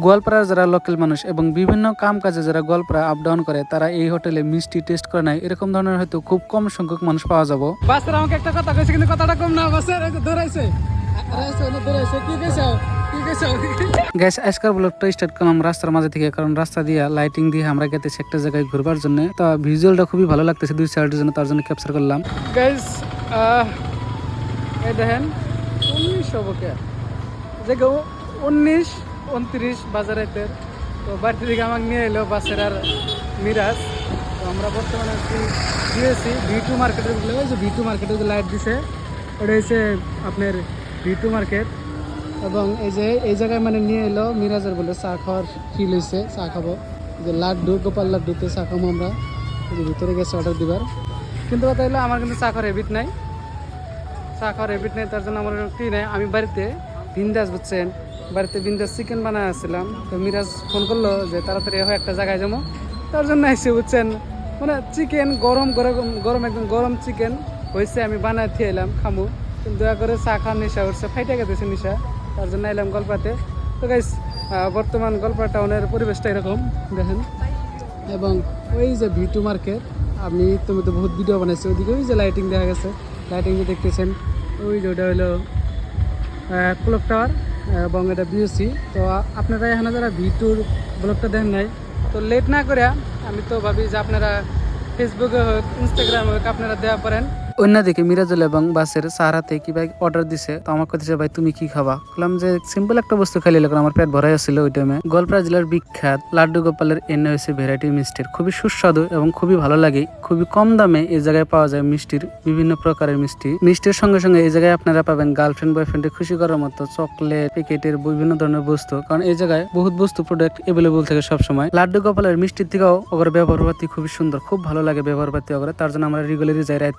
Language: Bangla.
গোয়ালপাড়ার যারা লোকাল মানুষ এবং বিভিন্ন কাম কাজে যারা গোয়ালপাড়া আপ ডাউন করে তারা এই হোটেলে মিষ্টি টেস্ট করে নাই, এরকম ধরনের হয়তো খুব কম সংখ্যক মানুষ পাওয়া যাবো। বাসের আমাকে একটা কথা কইছে কিন্তু কথাটা কম না, বাসের ধরাইছে গ্যাস আজকাল ব্লগটা স্টার্ট করলাম রাস্তার মাঝে থেকে, কারণ রাস্তা দিয়ে লাইটিং দিয়ে আমরা গেতেছি একটা জায়গায় ঘুরবার জন্য। তা ভিজুয়ালটা খুবই ভালো লাগতেছে দুই সাইডের জন্য, তার জন্য ক্যাপচার করলাম। গাইস এই দেখেন 19 বকে যে 19-29 বাজার রাতের। তো বাড়ি থেকে আমাকে নিয়ে এলো বাসের আর মিরাজ। তো আমরা বর্তমানে দিয়েছি V2 মার্কেটের, ওই যে V2 মার্কেটের যে লাইট দিছে ওটা হচ্ছে আপনার V2 মার্কেট। এবং এই যে এই জায়গায় মানে নিয়ে এলো মিরাজের বলে চা খাওয়ার ফিল হয়েছে, চা খাবো যে লাড্ডু, গোপাল লাড্ডুতে চা খাবো আমরা। এই যে ভিতরে গেছে অর্ডার দিবার, কিন্তু কথা হলো আমার কিন্তু চা খাওয়ার হ্যাবিট নাই, তার জন্য আমার কি নাই। আমি বাড়িতে বিন্দাস, বুঝছেন, বাড়িতে বিন্দাস চিকেন বানায় আসছিলাম। তো মিরাজ ফোন করলো যে তাড়াতাড়ি হয় একটা জায়গায় যাবো, তার জন্য এসে, বুঝছেন, মানে চিকেন গরম গরম একদম গরম চিকেন হয়েছে, আমি বানায় খেয়ে এলাম খামু, কিন্তু দয়া করে চা খাওয়ার নেশা উঠছে, ফাইটা গেছে নেশা, তার জন্য এলাম গল্পাতে। তো গাইস বর্তমান গল্পা টাউনের পরিবেশটা এরকম দেখেন। এবং ওই যে V2 মার্কেট, আমি তুমি তো বহুত ভিডিও বানাইছি, ওইদিকে ওই যে লাইটিং দেখা গেছে, লাইটিং যে দেখতেছেন ওই যে ওটা হলো ক্লক টাওয়ার এবং এটা BOC। তো আপনারা এখানে যারা V2 ব্লগটা দেখেন নাই, তো লেট না করে আমি তো ভাবি যে আপনারা ফেসবুকে হোক, ইনস্টাগ্রামে হোক আপনারা দেওয়া পারেন। অন্যদিকে মিরাজুল এবং বাসের সারাতে কি ভাই অর্ডার দিছে। তো আমার কথা, ভাই তুমি কি খাবা? বললাম যে সিম্পল একটা বস্তু খাইলে লাগলো, আমার পেট ভরাই আসছিল ওই টাইমে। গোয়ালপাড়া জেলার বিখ্যাত লাড্ডু গোপালের এনে হয়েছে ভ্যারাইটি মিষ্টির, খুবই সুস্বাদু এবং খুবই ভালো লাগে। খুবই কম দামে এই জায়গায় পাওয়া যায় মিষ্টির বিভিন্ন প্রকারের মিষ্টির সঙ্গে সঙ্গে এই জায়গায় আপনারা পাবেন গার্লফ্রেন্ড বয়ফ্রেন্ডের খুশি করার মতো চকলেট, প্যাকেটের বিভিন্ন ধরনের বস্তু, কারণ এই জায়গায় বহুত বস্তু প্রোডাক্ট এভেলেবল থাকে সবসময়। লাড্ডু গোপালের মিষ্টির থেকেও ওদের ব্যবহার পাতি খুবই সুন্দর, খুব ভালো লাগে ব্যবহার পাতি ওদের, তার জন্য আমরা রেগুলারই যাই রাত